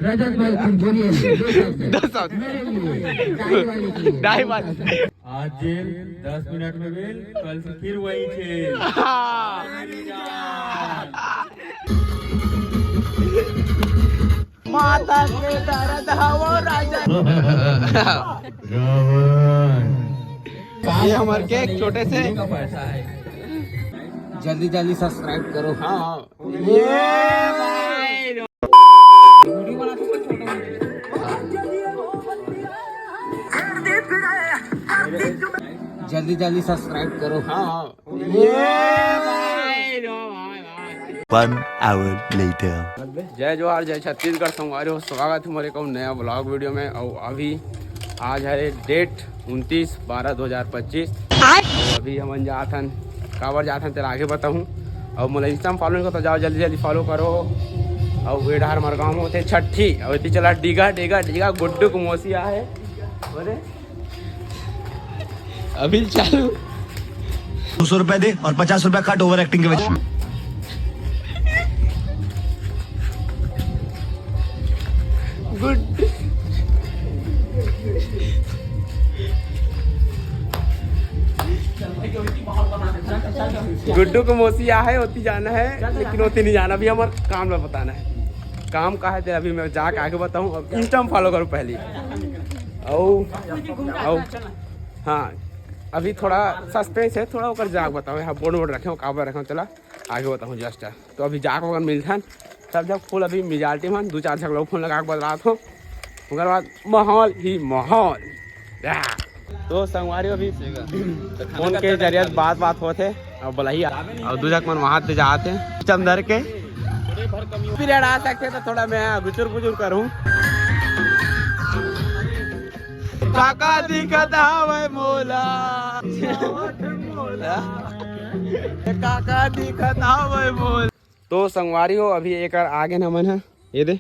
रजत भाई तुम बोलिए डाई बात आज जेल 10 मिनट में बेल, कल से फिर वही खेल। माता के दर्द हवो राजा। ये हमारे के एक छोटे से पैसा है। जल्दी जल्दी सब्सक्राइब करो। हाँ ये भाई जल्दी जल्दी सब्सक्राइब करो। हाँ ये भाई 1 hour later. जय जोहार जय छत्तीसगढ़ संगवारी हो, स्वागत है हमारे को नया ब्लॉग वीडियो में। और अभी आज है डेट 29/12/2025। अभी हम जाथन काबर जाथन तेरा आगे बताऊँ। और मोला इंस्टा में फॉलो नहीं करता, जाओ जल्दी जल्दी फॉलो करो। और वेडार हमारे गाँव में होते छठी। और इतनी चला डिगा डिगा डिगा गुड्डू को मोसिया है। बोले अभी चालू 200 रुपए दे और 50 रुपए कट ओवर एक्टिंग के वजह। गुड्डू को मोसिया है, होती जाना है लेकिन होती नहीं जाना। अभी हमारे काम में बताना है। काम का है तेरा, अभी मैं जाके आगे बताऊँ। अब इंस्टा में फॉलो करूँ पहले। और हाँ अभी थोड़ा सस्पेंस है, थोड़ा होकर जाके बताऊँ। यहाँ बोर्ड वोर्ड रखे हो, काबर रखे हो, चला आगे बताऊँ जस्ट। तो अभी जाके अगर मिलता सब जब फुल अभी मिजाल्टी मन 2-4 झगड़ा फोन लगा के बदला हो। उसके बाद माहौल ही माहौल। तो संगवारी अभी फोन के जरिए बात होते और बुलाइए। और दूसरा मन वहाँ से जाते चंदर के पीरियड आ सकते तो थोड़ा मैं गुचुर गुचुर करूँ। काका दिखत हवे मोला, काका दिखत हवे मोला। तो संगवारी हो अभी एक आगे न मन है ये दे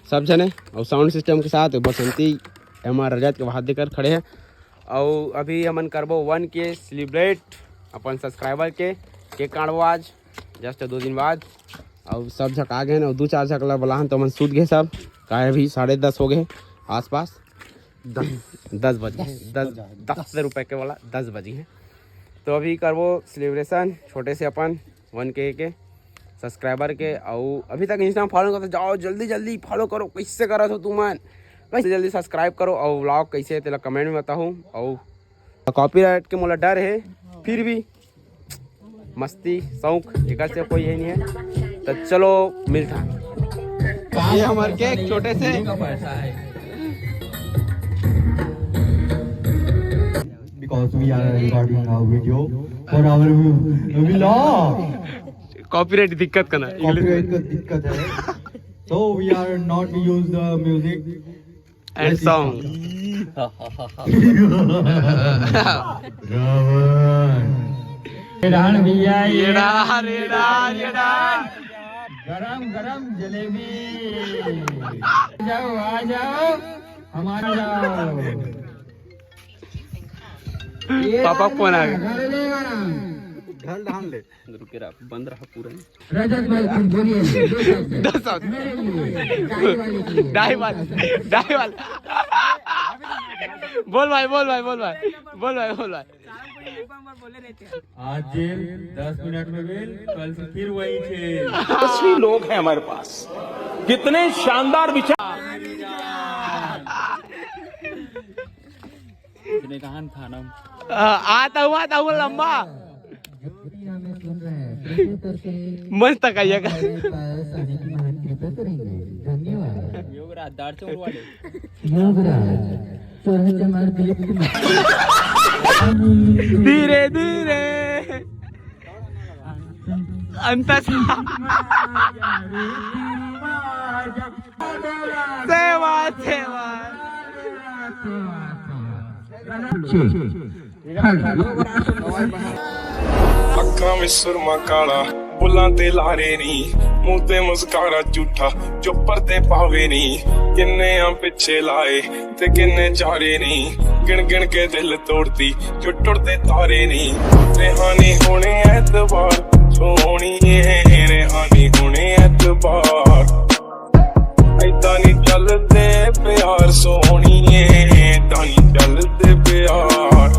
सब जने और साउंड सिस्टम के साथ बसंती हमारे रजत के वहां देकर खड़े हैं। और अभी हमन करबो 1K सेलिब्रेट अपन सब्सक्राइबर के केक काटबो आज जस्ट 2 दिन बाद। और सब झक आ गए और 2-4 झक बोला तो मन सूत गए सब। का अभी 10:30 हो गए आसपास। 10 बज गए, 10 रुपये के वाला 10 बजे हैं। तो अभी करबो सेलिब्रेशन छोटे से अपन 1K के सब्सक्राइबर के। और अभी तक इंस्टा फॉलो करते जाओ, जल्दी जल्दी फॉलो करो। कैसे करा हो तुम मन, कैसे जल्दी सब्सक्राइब करो। और व्लॉग कैसे तेरा कमेंट में बताऊँ। और कॉपीराइट के मोला डर है, फिर भी मस्ती शौक एक से कोई यही नहीं है। तो चलो मिलता। ये हमारे के एक छोटे से पैसा है। Because we are recording our video for our vlog. Copyright दिक्कत करना कॉपीराइट का दिक्कत है, so we are not use the music and song. Ravan भैया ये डाल गरम गरम जलेबी। जाओ आ जाओ हमारा जाओ। पापा फोन आ गया। ढाल ले रुके रहा, बंद रहा पूरा। रजत भाई तुम बोलिए 10 डाई वाल बोल भाई आज जेल 10 मिनट में बेल, कल से फिर वही खेल। असली लोग हैं हमारे पास, कितने शानदार विचार। आता हूँ लंबा मस्त कहिएगा। धीरे धीरे अंत सेवा सेवा ਅੱਖਾਂ ਵਿੱਚ ਸੁਰਮਾ ਕਾਲਾ, ਬੁੱਲਾਂ ਤੇ ਲਾਰੇ ਨੀ, ਮੂੰਹ ਤੇ ਮੁਸਕਾਰਾ ਝੂਠਾ ਜੋ ਪਰਦੇ ਪਾਵੇ ਨੀ। ਕਿੰਨੇ ਆ ਪਿੱਛੇ ਲਾਏ ਤੇ ਕਿੰਨੇ ਚਾਰੇ ਨੀ, ਗਿਣ ਗਿਣ ਕੇ ਦਿਲ ਤੋੜਦੀ ਜੋ ਟੁੱਟਦੇ ਤਾਰੇ ਨੀ। ਰਿਹਾਨੀ ਹੋਣੇ ਐਤਵਾਰ ਸੋਹਣੀਏ, ਰਿਹਾਨੀ ਹੋਣੇ ਐਤਵਾਰ। ਏਦਾਂ ਨੀ ਚੱਲਦੇ ਪਿਆਰ ਸੋਹਣੀਏ, ਏਦਾਂ ਨੀ ਚੱਲਦੇ ਪਿਆਰ,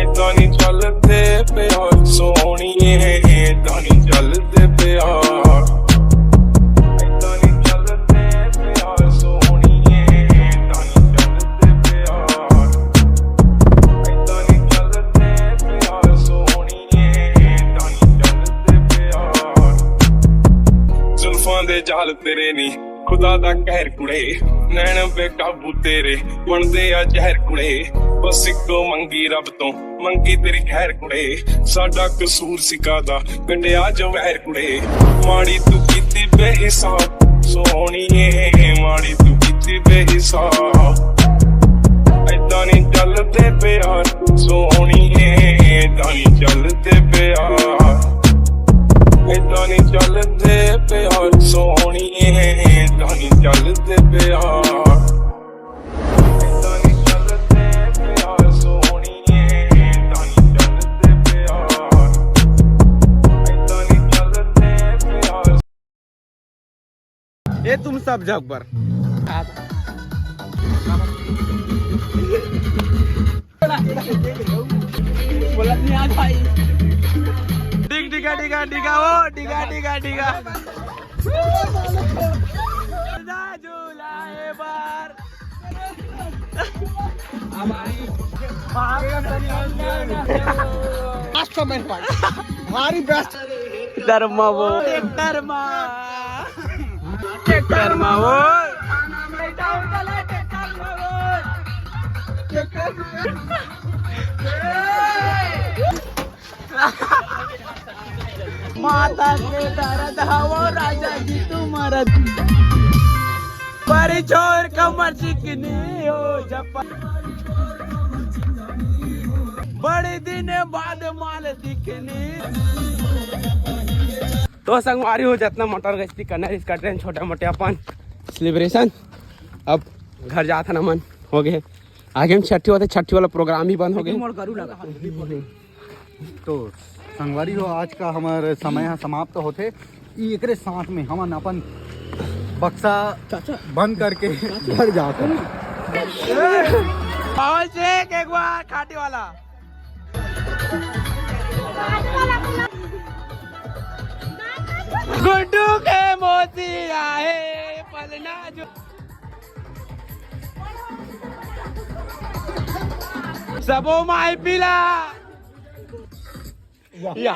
ਏਦਾਂ ਨੀ ਚੱਲਦੇ ਪਿਆਰ ਸੋਹਣੀਏ, ਏਦਾਂ ਨੀ ਚੱਲਦੇ ਪਿਆਰ, ਏਦਾਂ ਨੀ ਚੱਲਦੇ ਪਿਆਰ ਸੋਹਣੀਏ, ਏਦਾਂ ਨੀ ਚੱਲਦੇ ਪਿਆਰ, ਏਦਾਂ ਨੀ ਚੱਲਦੇ ਪਿਆਰ ਸੋਹਣੀਏ, ਏਦਾਂ ਨੀ ਚੱਲਦੇ ਪਿਆਰ। ਜ਼ੁਲਫਾਂ ਦੇ ਜਾਲ ਤੇਰੇ ਨੀ ਖੁਦਾ ਦਾ ਕਹਿਰ ਕੁੜੇ, ਨੈਣ ਬੇਕਾਬੂ ਤੇਰੇ ਬਣਦੇ ਆ ਜ਼ਹਿਰ ਕੁੜੇ, ਬਸ ਇੱਕੋ ਮੰਗੀ ਰੱਬ ਤੋਂ ਮੰਗੀ ਤੇਰੀ ਖੈਰ ਕੁੜੇ, ਸਾਡਾ ਕਸੂਰ ਸਿਕਾਦਾ ਪਿੰਡਿਆ ਜੋ ਵਹਿਰ ਕੁੜੇ, ਮਾੜੀ ਤੂੰ ਕੀਤੀ ਬੇਹਿਸਾਬ ਸੋਹਣੀਏ, ਮਾੜੀ ਤੂੰ ਕੀਤੀ ਬੇਹਿਸਾਬ, ਏਦਾਂ ਨੀ ਚੱਲਦੇ ਪਿਆਰ ਸੋਹਣੀਏ, ਏਦਾਂ ਨੀ ਚੱਲਦੇ ਪਿਆਰ, ਏਦਾਂ ਨੀ ਚੱਲਦੇ ਪਿਆਰ ਸੋਹਣੀਏ, ਏਦਾਂ ਨੀ ਚੱਲਦੇ ਪਿਆਰ, ਏਦਾਂ ਨੀ ਚੱਲਦੇ ਪਿਆਰ ਸੋਹਣੀਏ, ਏਦਾਂ ਨੀ ਚੱਲਦੇ ਪਿਆਰ, ਏਦਾਂ ਨੀ ਚੱਲਦੇ ਪਿਆਰ। ये तुम सब जब्बर डिगा डिगा डिगा वो डिगा डिगा डिगा झूलाए बार हमारी बेस्ट धर्मा वो धर्मा धर्मा वो माता के दर्द हवो राजा जी तुम्हारा पर छोर कमर चिकनी हो जप बड़े दिन बाद माल दिखनी। तो संगवारी हो जितना मोटर गश्ती करना इसका ट्रेन छोटा मोटे अपन सेलिब्रेशन। अब घर जाता ना मन हो गए, आगे हम छठी होते, छठी वाला प्रोग्राम ही बंद हो गए। तो संगवारी हो आज का हमारे समय यहाँ समाप्त होते, एकरे साथ में हम अपन बक्सा बंद करके घर जाते एक बार खाटी वाला गुड्डू के मोती आए पलना जो सबो माई पिला या